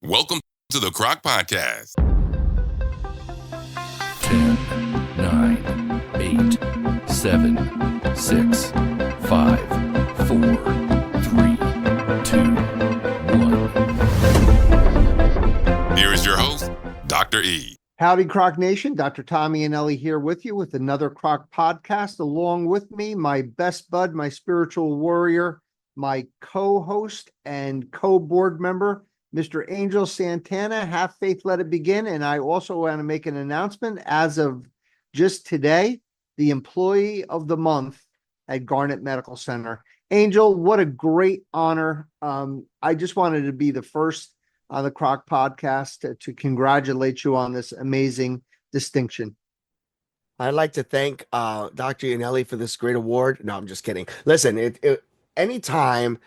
Welcome to the CROC Podcast. 10, 9, 8, 7, 6, 5, 4, 3, 2, 1. Here is your host, Dr. E. Howdy, CROC Nation. Dr. Tommy Eanelli here with you with another CROC Podcast. Along with me, my best bud, my spiritual warrior, my co-host and co-board member, Mr. Angel Santana. Have faith, let it begin. And I also want to make an announcement. As of just today, the Employee of the Month at Garnet Medical Center. Angel, what a great honor. I just wanted to be the first on the CROC Podcast to congratulate you on this amazing distinction. I'd like to thank Dr. Eanelli for this great award. No, I'm just kidding. Listen, anytime,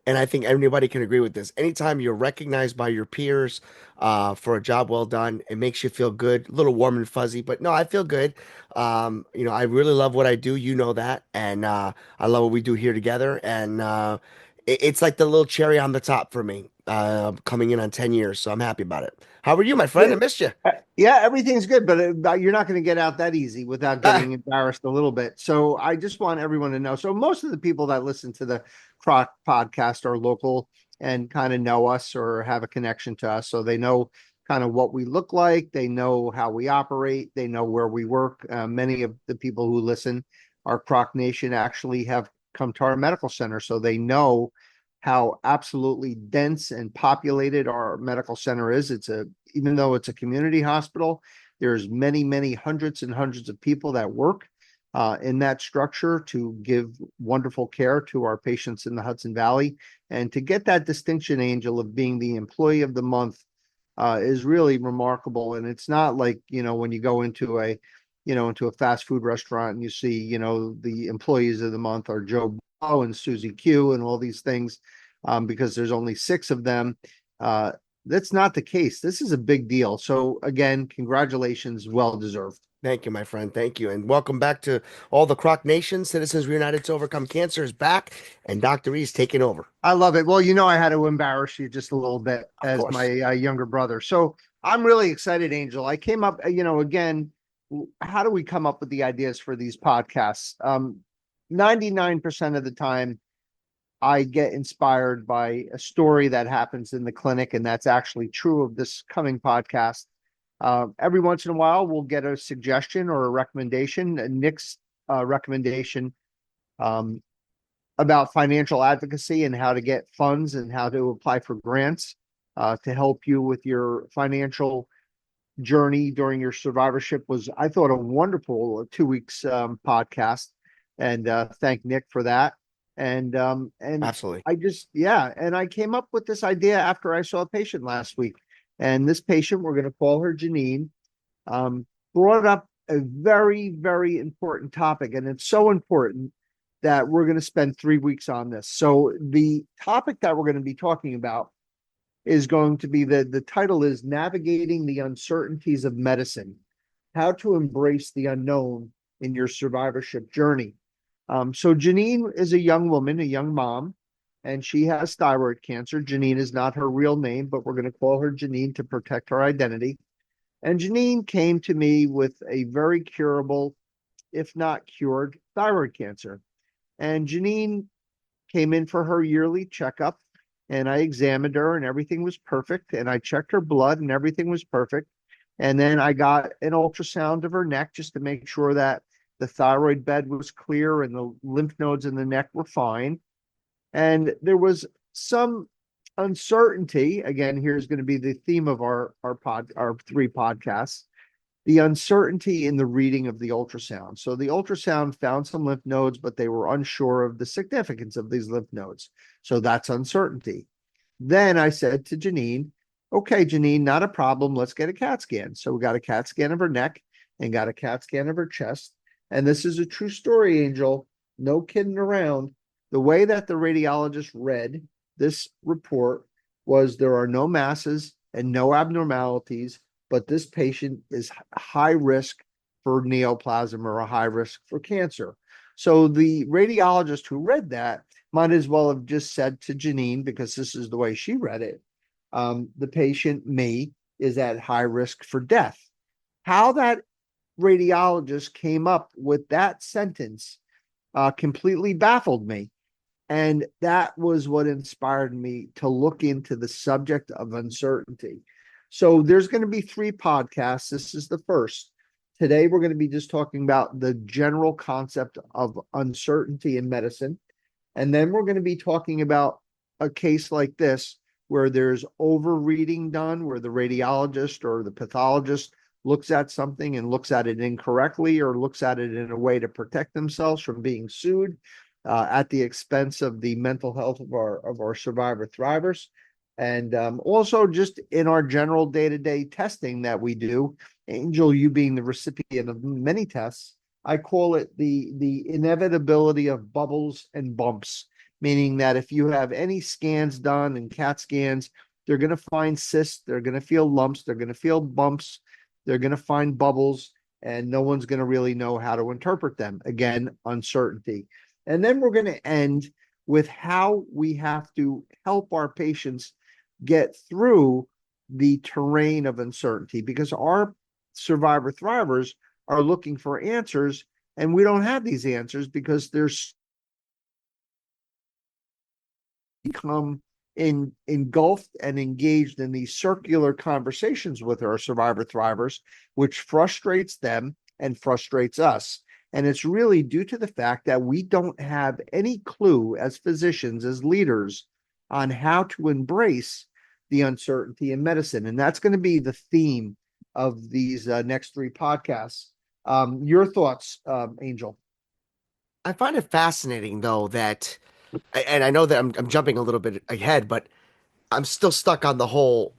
and I think everybody can agree with this, anytime you're recognized by your peers for a job well done, it makes you feel good, a little warm and fuzzy, but no, I feel good. I really love what I do. You know that. And I love what we do here together. And it's like the little cherry on the top for me coming in on 10 years. So I'm happy about it. How are you, my friend? I missed you. Yeah, everything's good, but you're not going to get out that easy without getting embarrassed a little bit. So I just want everyone to know. So most of the people that listen to the CROC Podcast are local and kind of know us or have a connection to us. So they know kind of what we look like. They know how we operate. They know where we work. Many of the people who listen, our CROC Nation, actually have come to our medical center. So they know how absolutely dense and populated our medical center is. Even though it's a community hospital, there's many hundreds and hundreds of people that work in that structure to give wonderful care to our patients in the Hudson Valley. And to get that distinction, Angel, of being the Employee of the Month is really remarkable. And it's not like, when you go into a fast food restaurant and you see, the employees of the month are Joe Blow and Susie Q and all these things, because there's only 6 of them. That's not the case. This is a big deal. So again, congratulations, well deserved. Thank you, my friend. Thank you. And welcome back to all the CROC Nation. Citizens Reunited to Overcome Cancer is back, and Dr. E's taking over. I love it. Well, I had to embarrass you just a little bit as my younger brother. So I'm really excited, Angel. I came up, again, how do we come up with the ideas for these podcasts? 99% of the time, I get inspired by a story that happens in the clinic, and that's actually true of this coming podcast. Every once in a while, we'll get a suggestion or a recommendation. Nick's recommendation about financial advocacy and how to get funds and how to apply for grants to help you with your financial journey during your survivorship was, I thought, a wonderful 2 weeks podcast, and thank Nick for that. And Absolutely. And I came up with this idea after I saw a patient last week, and this patient, we're going to call her Janine, brought up a very, very important topic, and it's so important that we're going to spend 3 weeks on this. So the topic that we're going to be talking about is going to be the title is Navigating the Uncertainties of Medicine, How to Embrace the Unknown in Your Survivorship Journey. So Janine is a young woman, a young mom, and she has thyroid cancer. Janine is not her real name, but we're going to call her Janine to protect her identity. And Janine came to me with a very curable, if not cured, thyroid cancer. And Janine came in for her yearly checkup, and I examined her and everything was perfect. And I checked her blood and everything was perfect. And then I got an ultrasound of her neck just to make sure that the thyroid bed was clear and the lymph nodes in the neck were fine. And there was some uncertainty. Again, here's going to be the theme of our 3 podcasts, the uncertainty in the reading of the ultrasound. So the ultrasound found some lymph nodes, but they were unsure of the significance of these lymph nodes. So that's uncertainty. Then I said to Janine, okay, Janine, not a problem. Let's get a CAT scan. So we got a CAT scan of her neck and got a CAT scan of her chest. And this is a true story, Angel. No kidding around. The way that the radiologist read this report was there are no masses and no abnormalities, but this patient is high risk for neoplasm or a high risk for cancer. So the radiologist who read that might as well have just said to Janine, because this is the way she read it, the patient, me, is at high risk for death. How that radiologist came up with that sentence completely baffled me. And that was what inspired me to look into the subject of uncertainty. So there's going to be 3 podcasts. This is the first. Today, we're going to be just talking about the general concept of uncertainty in medicine. And then we're going to be talking about a case like this, where there's overreading done, where the radiologist or the pathologist looks at something and looks at it incorrectly, or looks at it in a way to protect themselves from being sued at the expense of the mental health of our survivor thrivers. And also just in our general day-to-day testing that we do, Angel, you being the recipient of many tests, I call it the inevitability of bubbles and bumps, meaning that if you have any scans done and CAT scans, they're going to find cysts, they're going to feel lumps, they're going to feel bumps, they're going to find bubbles, and no one's going to really know how to interpret them. Again, uncertainty. And then we're going to end with how we have to help our patients get through the terrain of uncertainty, because our survivor thrivers are looking for answers, and we don't have these answers because there's become engulfed and engaged in these circular conversations with our survivor thrivers, which frustrates them and frustrates us. And it's really due to the fact that we don't have any clue as physicians, as leaders, on how to embrace the uncertainty in medicine. And that's going to be the theme of these next 3 podcasts. Your thoughts, Angel? I find it fascinating, though, that, and I know that I'm jumping a little bit ahead, but I'm still stuck on the whole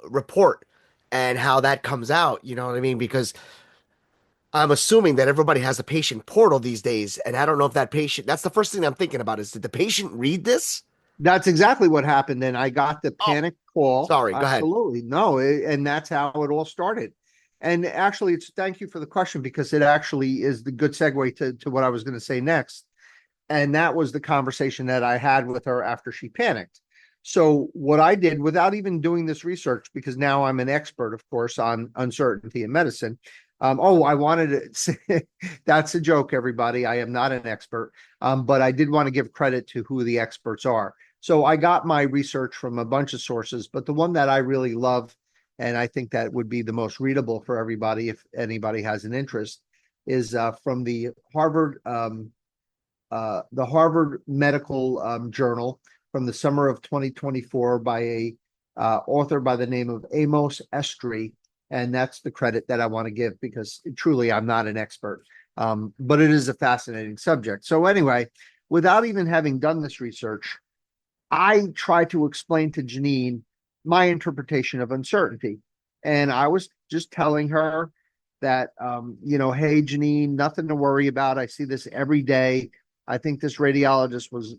report and how that comes out. You know what I mean? Because I'm assuming that everybody has a patient portal these days, and I don't know if that patient, that's the first thing I'm thinking about is, did the patient read this? That's exactly what happened. And I got the Oh, panic call. sorry, go ahead. Absolutely. No, and that's how it all started. And actually, thank you for the question, because it actually is the good segue to what I was going to say next. And that was the conversation that I had with her after she panicked. So what I did, without even doing this research, because now I'm an expert, of course, on uncertainty in medicine. I wanted to say, that's a joke, everybody. I am not an expert, but I did want to give credit to who the experts are. So I got my research from a bunch of sources, but the one that I really love, and I think that would be the most readable for everybody, if anybody has an interest, is from the Harvard Medical Journal from the summer of 2024 by a author by the name of Amos Estrie. And that's the credit that I want to give, because truly I'm not an expert, but it is a fascinating subject. So anyway, without even having done this research, I try to explain to Janine my interpretation of uncertainty. And I was just telling her that, hey, Janine, nothing to worry about. I see this every day. I think this radiologist was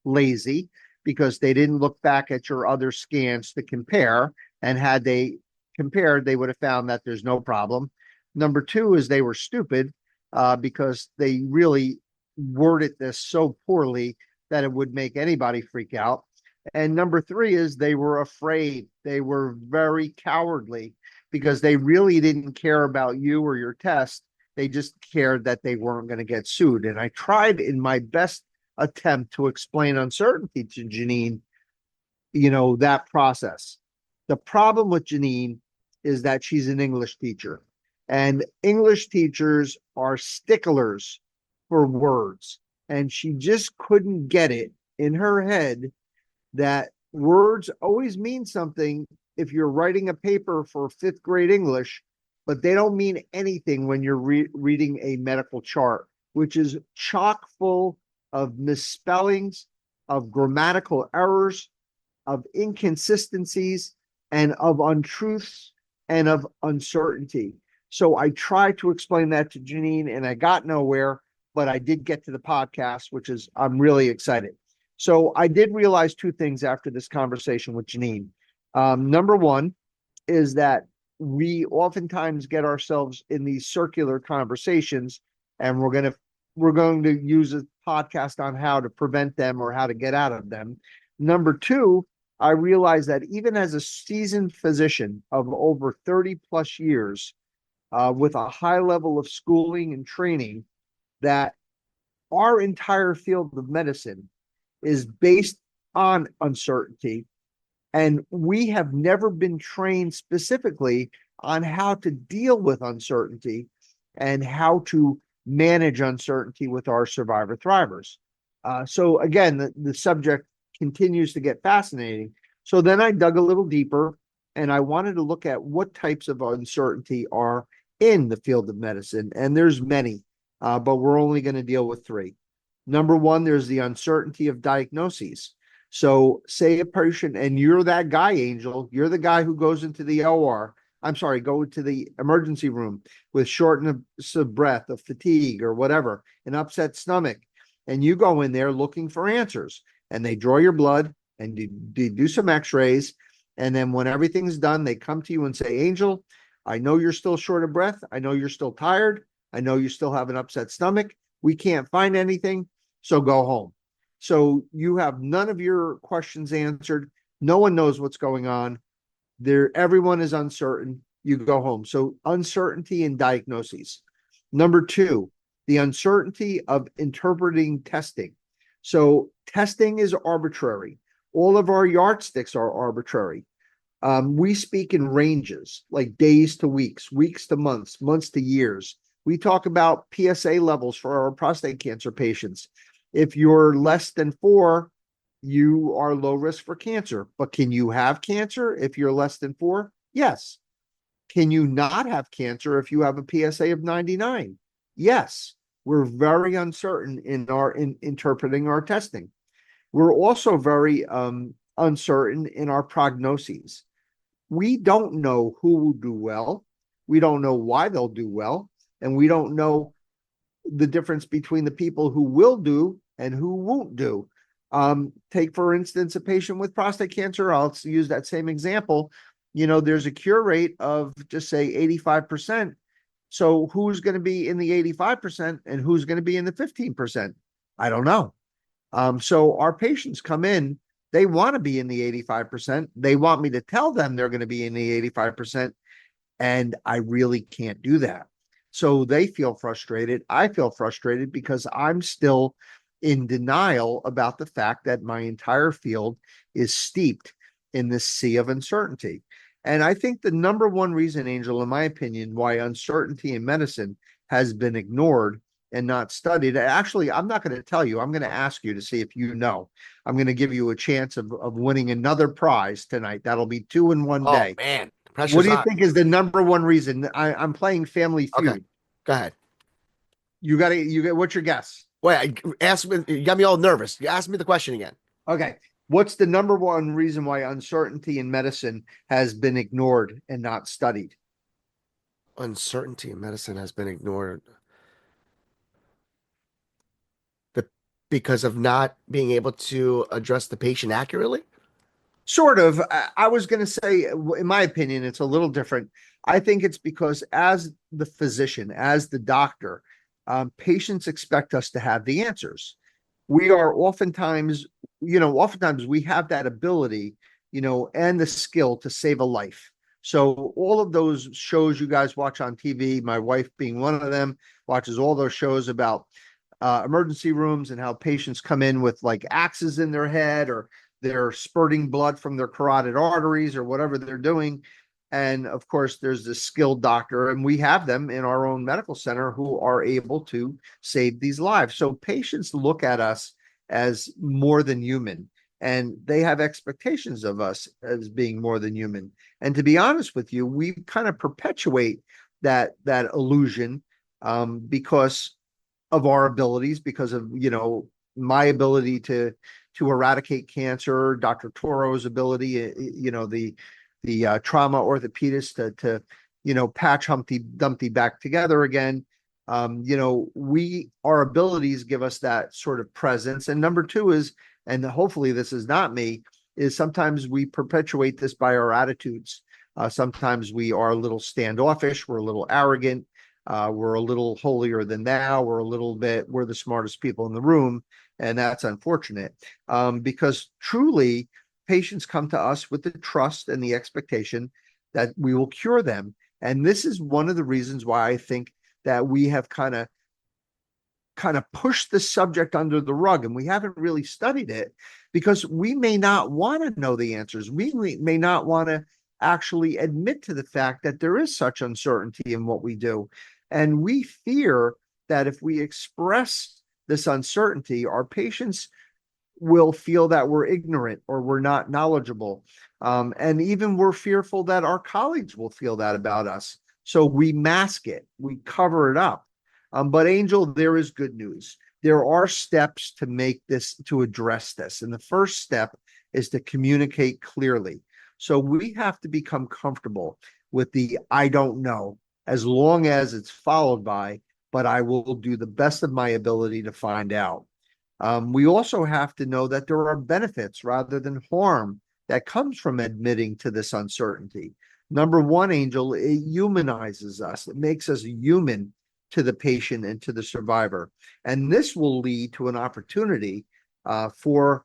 lazy, because they didn't look back at your other scans to compare. And had they compared, they would have found that there's no problem. Number 2 is they were stupid, because they really worded this so poorly that it would make anybody freak out. And number 3 is they were afraid. They were very cowardly, because they really didn't care about you or your test. They just cared that they weren't going to get sued. And I tried in my best attempt to explain uncertainty to Janine, that process. The problem with Janine is that she's an English teacher, and English teachers are sticklers for words. And she just couldn't get it in her head that words always mean something if you're writing a paper for 5th grade English, but they don't mean anything when you're reading a medical chart, which is chock full of misspellings, of grammatical errors, of inconsistencies, and of untruths, and of uncertainty. So I tried to explain that to Janine, and I got nowhere, but I did get to the podcast, which is, I'm really excited. So I did realize 2 things after this conversation with Janine. Number 1 is that we oftentimes get ourselves in these circular conversations, and we're going to use a podcast on how to prevent them or how to get out of them. Number 2 I realized that even as a seasoned physician of over 30 plus years, with a high level of schooling and training, that our entire field of medicine is based on uncertainty. And we have never been trained specifically on how to deal with uncertainty and how to manage uncertainty with our survivor thrivers. So again, the subject continues to get fascinating. So then I dug a little deeper and I wanted to look at what types of uncertainty are in the field of medicine. And there's many, but we're only going to deal with three. Number one, there's the uncertainty of diagnoses. So say a patient, and you're that guy, Angel, you're the guy who goes into the OR. I'm sorry, go to the emergency room with shortness of breath, of fatigue or whatever, an upset stomach. And you go in there looking for answers, and they draw your blood and do some x-rays. And then when everything's done, they come to you and say, Angel, I know you're still short of breath. I know you're still tired. I know you still have an upset stomach. We can't find anything, so go home. So you have none of your questions answered. No one knows what's going on. Everyone is uncertain. You go home. So uncertainty in diagnoses. Number two, the uncertainty of interpreting testing. So testing is arbitrary. All of our yardsticks are arbitrary. We speak in ranges, like days to weeks, weeks to months, months to years. We talk about PSA levels for our prostate cancer patients. If you're less than 4, you are low risk for cancer. But can you have cancer if you're less than 4? Yes. Can you not have cancer if you have a PSA of 99? Yes. We're very uncertain in interpreting our testing. We're also very uncertain in our prognoses. We don't know who will do well. We don't know why they'll do well. And we don't know the difference between the people who will do and who won't do. Take, for instance, a patient with prostate cancer. I'll use that same example. There's a cure rate of just say 85%. So who's going to be in the 85% and who's going to be in the 15%? I don't know. So our patients come in, they want to be in the 85%. They want me to tell them they're going to be in the 85%. And I really can't do that. So they feel frustrated. I feel frustrated because I'm still in denial about the fact that my entire field is steeped in this sea of uncertainty. And I think the number one reason, Angel, in my opinion, why uncertainty in medicine has been ignored and not studied. Actually, I'm not going to tell you. I'm going to ask you to see if you know. I'm going to give you a chance of winning another prize tonight. That'll be 2 in one day. Oh, man. What do you think is the number one reason? I'm playing Family Feud. Okay, go ahead. You got. What's your guess? Wait, ask me. You got me all nervous. You asked me the question again. Okay. What's the number one reason why uncertainty in medicine has been ignored and not studied? Uncertainty in medicine has been ignored because of not being able to address the patient accurately? Sort of. I was going to say, in my opinion, it's a little different. I think it's because as the physician, as the doctor, patients expect us to have the answers. We are oftentimes we have that ability, and the skill to save a life. So all of those shows you guys watch on TV, my wife being one of them, watches all those shows about emergency rooms and how patients come in with like axes in their head, or they're spurting blood from their carotid arteries or whatever they're doing. And of course, there's this skilled doctor, and we have them in our own medical center who are able to save these lives. So patients look at us as more than human, and they have expectations of us as being more than human. And to be honest with you, we kind of perpetuate that illusion because of our abilities, because of, my ability to eradicate cancer, Dr. Toro's ability, the trauma orthopedist to patch Humpty Dumpty back together again. Our abilities give us that sort of presence. And number two is, and hopefully this is not me, is sometimes we perpetuate this by our attitudes. Sometimes we are a little standoffish, we're a little arrogant, we're a little holier than thou, we're the smartest people in the room. And that's unfortunate, because truly, patients come to us with the trust and the expectation that we will cure them. And this is one of the reasons why I think that we have kind of pushed the subject under the rug, and we haven't really studied it because we may not want to know the answers. We may not want to actually admit to the fact that there is such uncertainty in what we do. And we fear that if we express this uncertainty, our patients will feel that we're ignorant or we're not knowledgeable. And even we're fearful that our colleagues will feel that about us. So we mask it, we cover it up. But Angel, there is good news. There are steps to make this, to address this. And the first step is to communicate clearly. So we have to become comfortable with the I don't know, as long as it's followed by, but I will do the best of my ability to find out. We also have to know that there are benefits rather than harm that comes from admitting to this uncertainty. Number one, Angel, it humanizes us. It makes us human to the patient and to the survivor. And this will lead to an opportunity for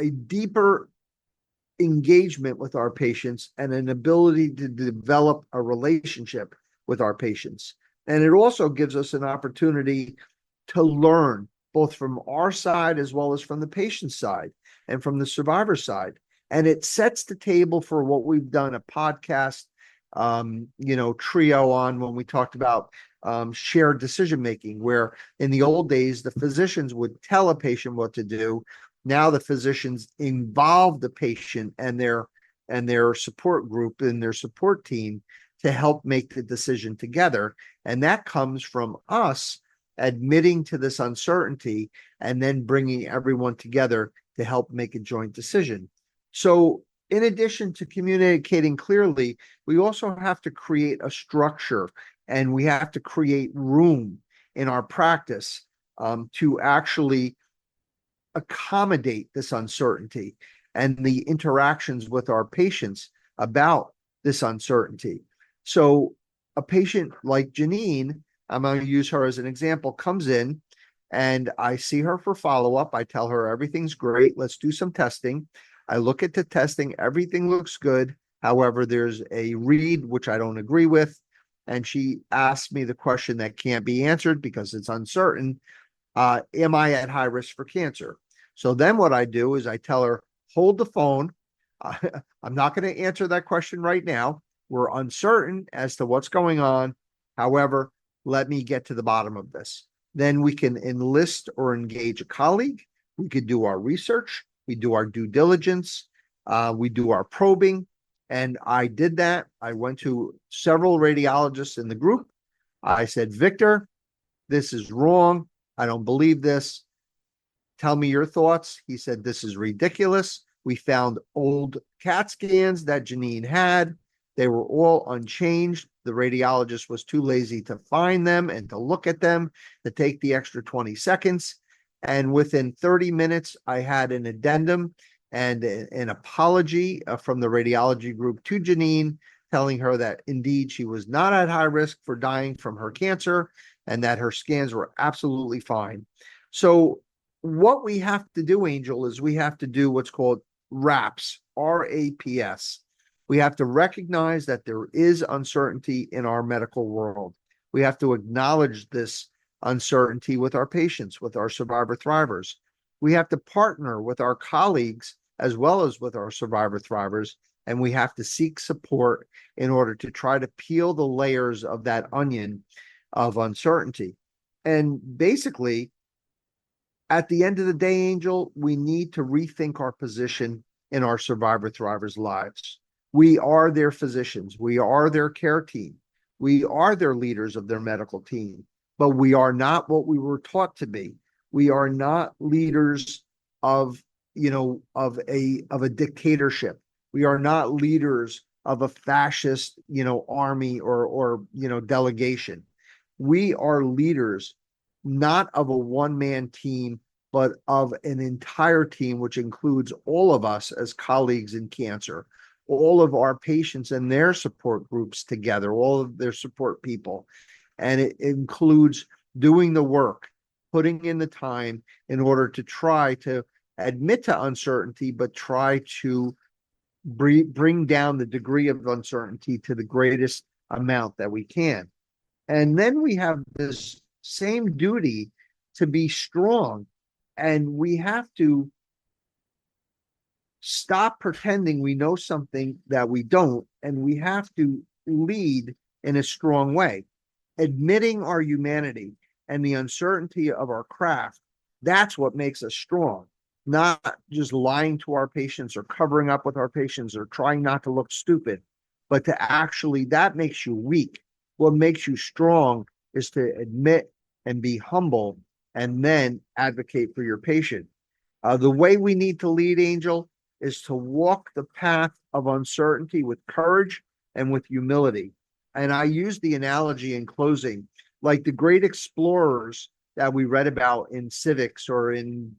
a deeper engagement with our patients and an ability to develop a relationship with our patients. And it also gives us an opportunity to learn both from our side as well as from the patient side and from the survivor side. And it sets the table for what we've done a podcast, trio on when we talked about shared decision making, where in the old days, the physicians would tell a patient what to do. Now the physicians involve the patient and their support group and their support team to help make the decision together. And that comes from us admitting to this uncertainty and then bringing everyone together to help make a joint decision. So in addition to communicating clearly, we also have to create a structure and we have to create room in our practice to actually accommodate this uncertainty and the interactions with our patients about this uncertainty. So a patient like Janine, I'm going to use her as an example, comes in and I see her for follow-up. I tell her everything's great. Let's do some testing. I look at the testing. Everything looks good. However, there's a read which I don't agree with. And she asks me the question that can't be answered because it's uncertain. Am I at high risk for cancer? So then what I do is I tell her, hold the phone. I'm not going to answer that question right now. We're uncertain as to what's going on. However, let me get to the bottom of this. Then we can enlist or engage a colleague. We could do our research. We do our due diligence. We do our probing. And I did that. I went to several radiologists in the group. I said, Victor, this is wrong. I don't believe this. Tell me your thoughts. He said, this is ridiculous. We found old CAT scans that Janine had. They were all unchanged. The radiologist was too lazy to find them and to look at them, to take the extra 20 seconds. And within 30 minutes, I had an addendum and an apology from the radiology group to Janine, telling her that indeed she was not at high risk for dying from her cancer and that her scans were absolutely fine. So what we have to do, Angel, is we have to do what's called RAPS, R-A-P-S. We have to recognize that there is uncertainty in our medical world. We have to acknowledge this uncertainty with our patients, with our survivor thrivers. We have to partner with our colleagues as well as with our survivor thrivers, and we have to seek support in order to try to peel the layers of that onion of uncertainty. And basically, at the end of the day, Angel, we need to rethink our position in our survivor thrivers' lives. We are their physicians. We are their care team. We are their leaders of their medical team, but we are not what we were taught to be. We are not leaders of a dictatorship. We are not leaders of a fascist, army or delegation. We are leaders not of a one-man team, but of an entire team, which includes all of us as colleagues in cancer, all of our patients and their support groups together, all of their support people. And it includes doing the work, putting in the time in order to try to admit to uncertainty, but try to bring down the degree of uncertainty to the greatest amount that we can. And then we have this same duty to be strong, and we have to stop pretending we know something that we don't, and we have to lead in a strong way, admitting our humanity and the uncertainty of our craft. That's what makes us strong, not just lying to our patients or covering up with our patients or trying not to look stupid, but to actually, that makes you weak. What makes you strong is to admit and be humble and then advocate for your patient. The way we need to lead, Angel, is to walk the path of uncertainty with courage and with humility. And I use the analogy in closing, like the great explorers that we read about in civics or in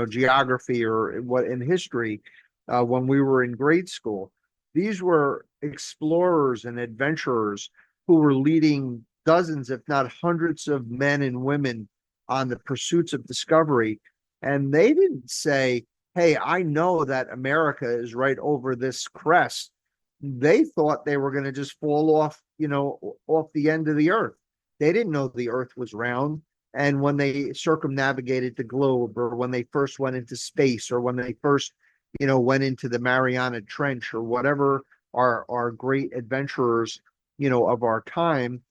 geography or what in history when we were in grade school. These were explorers and adventurers who were leading dozens, if not hundreds, of men and women on the pursuits of discovery. And they didn't say, hey, I know that America is right over this crest. They thought they were going to just fall off, off the end of the earth. They didn't know the earth was round. And when they circumnavigated the globe, or when they first went into space, or when they first, went into the Mariana Trench, or whatever our great adventurers, of our time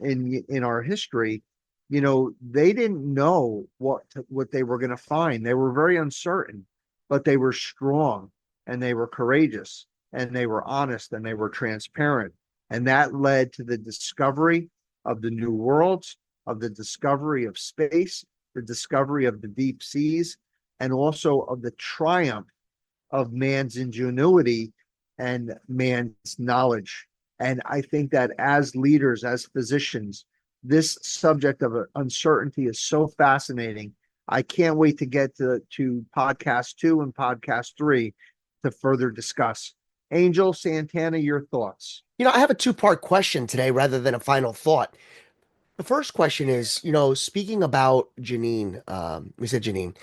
in our history, they didn't know what they were going to find. They were very uncertain, but they were strong and they were courageous and they were honest and they were transparent. And that led to the discovery of the new worlds, of the discovery of space, the discovery of the deep seas, and also of the triumph of man's ingenuity and man's knowledge. And I think that as leaders, as physicians, this subject of uncertainty is so fascinating. I can't wait to get to podcast 2 and podcast 3 to further discuss. Angel, Santana, your thoughts? I have a two-part question today rather than a final thought. The first question is, speaking about Janine, we said Janine,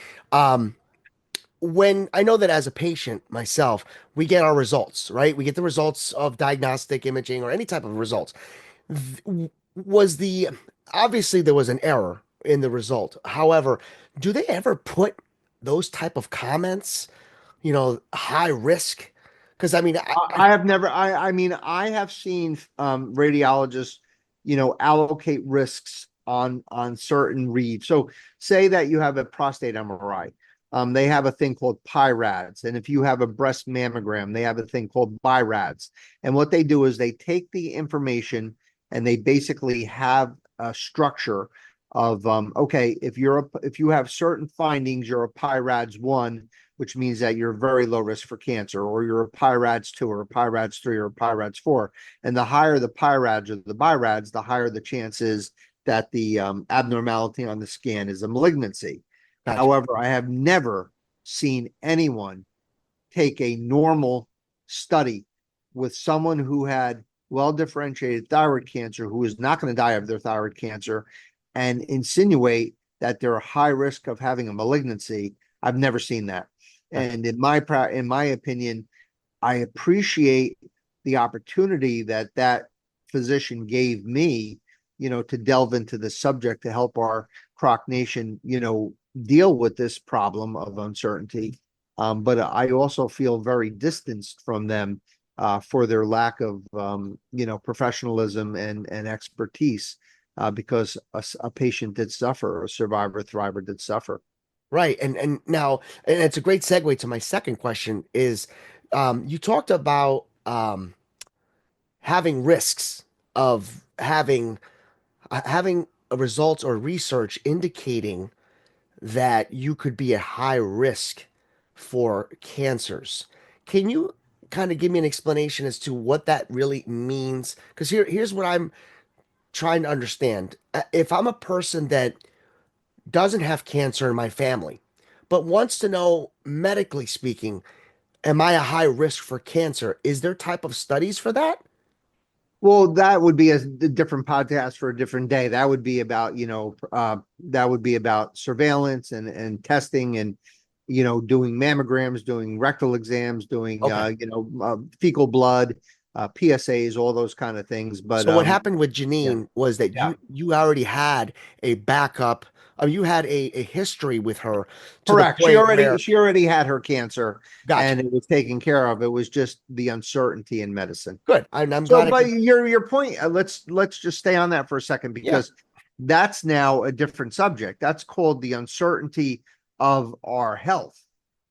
when I know that as a patient myself, we get our results, right? We get the results of diagnostic imaging or any type of results. Was the obviously there was an error in the result. However, do they ever put those type of comments, high risk? Because I mean, I have never. I mean, I have seen radiologists, allocate risks on certain reads. So, say that you have a prostate MRI. They have a thing called PIRADS, and if you have a breast mammogram, they have a thing called BIRADS. And what they do is they take the information and they basically have a structure of okay, if you have certain findings, you're a PIRADS 1, which means that you're very low risk for cancer, or you're a PIRADS 2 or a PIRADS 3 or a PIRADS 4. And the higher the PIRADS or the BIRADS, the higher the chances that the abnormality on the scan is a malignancy. Gotcha. However, I have never seen anyone take a normal study with someone who had well-differentiated thyroid cancer, who is not going to die of their thyroid cancer, and insinuate that they're a high risk of having a malignancy. I've never seen that. And in my opinion, I appreciate the opportunity that physician gave me, to delve into the subject to help our CROC Nation, deal with this problem of uncertainty. But I also feel very distanced from them for their lack of, professionalism and expertise, because a patient did suffer, a survivor, thriver did suffer. Right. And now, and it's a great segue to my second question is, you talked about having risks of having a results or research indicating that you could be at high risk for cancers. Can you kind of give me an explanation as to what that really means? Because here's what I'm trying to understand. If I'm a person that doesn't have cancer in my family, but wants to know, medically speaking, am I a high risk for cancer? Is there type of studies for that? Well, that would be a different podcast for a different day. That would be about, that would be about surveillance and testing and, doing mammograms, doing rectal exams, doing, Okay. fecal blood, PSAs, all those kind of things. But, So what happened with yeah, Janine was that yeah, you already had a backup. You had a history with her to the correct. She point already, where she already had her cancer gotcha. and it was taken care of. It was just the uncertainty in medicine. Good. I'm So, glad I but could. your point, let's just stay on that for a second Yeah. because that's now a different subject. That's called the uncertainty of our health.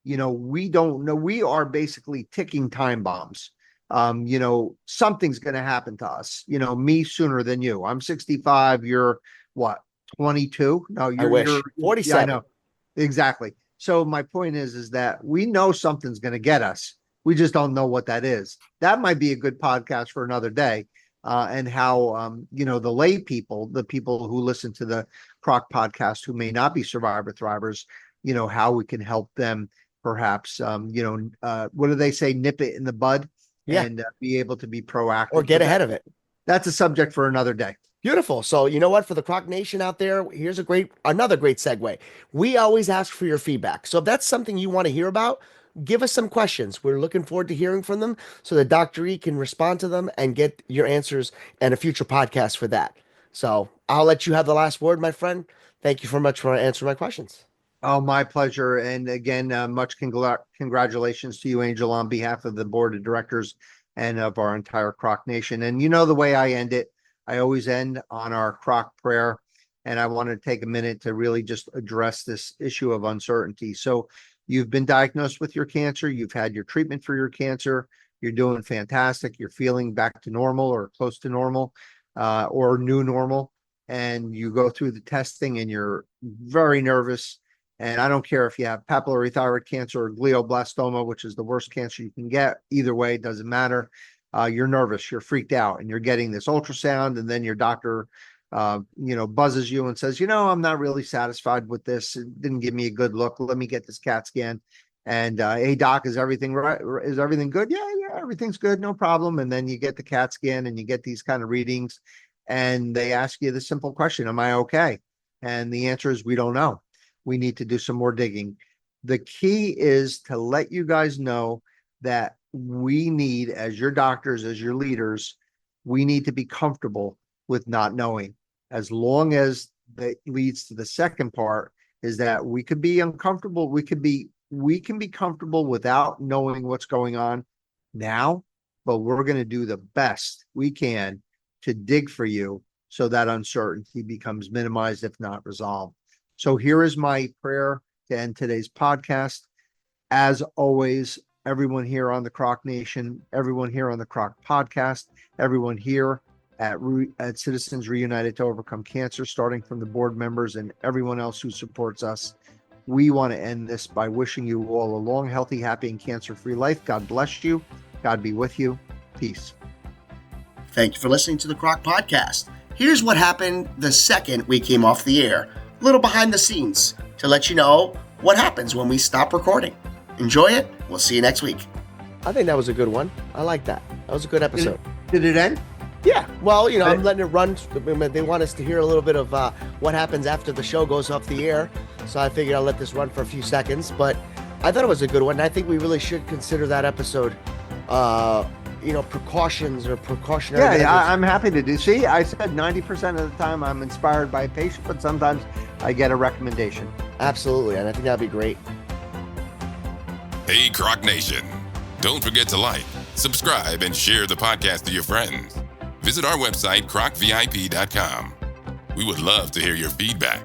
We don't know. We are basically ticking time bombs. Something's going to happen to us. Me sooner than you. I'm 65. You're what? 22? No, I you're wish. yeah, I 47. know. Exactly. So my point is that we know something's going to get us. We just don't know what that is. That might be a good podcast for another day. And how the lay people, the people who listen to the CROC podcast who may not be survivor thrivers, how we can help them perhaps what do they say, nip it in the bud Yeah. and be able to be proactive. Or get But ahead of it. that's a subject for another day. Beautiful. So you know what? For the Croc Nation out there, here's another great segue. We always ask for your feedback. So if that's something you want to hear about, give us some questions. We're looking forward to hearing from them so that Dr. E can respond to them and get your answers and a future podcast for that. So I'll let you have the last word, my friend. Thank you so much for answering my questions. Oh, my pleasure. And again, much congratulations to you, Angel, on behalf of the board of directors and of our entire CROC Nation. And the way I end it, I always end on our CROC prayer. And I want to take a minute to really just address this issue of uncertainty. So you've been diagnosed with your cancer. You've had your treatment for your cancer. You're doing fantastic. You're feeling back to normal or close to normal or new normal. And you go through the testing and you're very nervous. And I don't care if you have papillary thyroid cancer or glioblastoma, which is the worst cancer you can get. Either way, it doesn't matter. You're nervous, you're freaked out, and you're getting this ultrasound, and then your doctor, buzzes you and says, I'm not really satisfied with this. It didn't give me a good look. Let me get this CAT scan. And hey, doc, is everything right? Is everything good? Yeah, everything's good, no problem. And then you get the CAT scan and you get these kind of readings, and they ask you the simple question, am I okay? And the answer is, we don't know. We need to do some more digging. The key is to let you guys know that we need, as your doctors, as your leaders, we need to be comfortable with not knowing. As long as that leads to the second part is that we could be uncomfortable. We can be comfortable without knowing what's going on now, but we're going to do the best we can to dig for you so that uncertainty becomes minimized, if not resolved. So here is my prayer to end today's podcast. As always, everyone here on the CROC Nation, everyone here on the CROC Podcast, everyone here at Citizens Reunited to Overcome Cancer, starting from the board members and everyone else who supports us, we want to end this by wishing you all a long, healthy, happy, and cancer-free life. God bless you. God be with you. Peace. Thank you for listening to the CROC Podcast. Here's what happened the second we came off the air. A little behind the scenes to let you know what happens when we stop recording. Enjoy it. We'll see you next week. I think that was a good one. I like that. That was a good episode. Did it end? Yeah. Well, I'm letting it run. They want us to hear a little bit of what happens after the show goes off the air. So I figured I'll let this run for a few seconds. But I thought it was a good one. I think we really should consider that episode, precautions or precautionary measures. Yeah, I'm happy to do. See, I said 90% of the time I'm inspired by a patient, but sometimes I get a recommendation. Absolutely. And I think that'd be great. Hey, CROC Nation. Don't forget to like, subscribe, and share the podcast to your friends. Visit our website, crocvip.com. We would love to hear your feedback.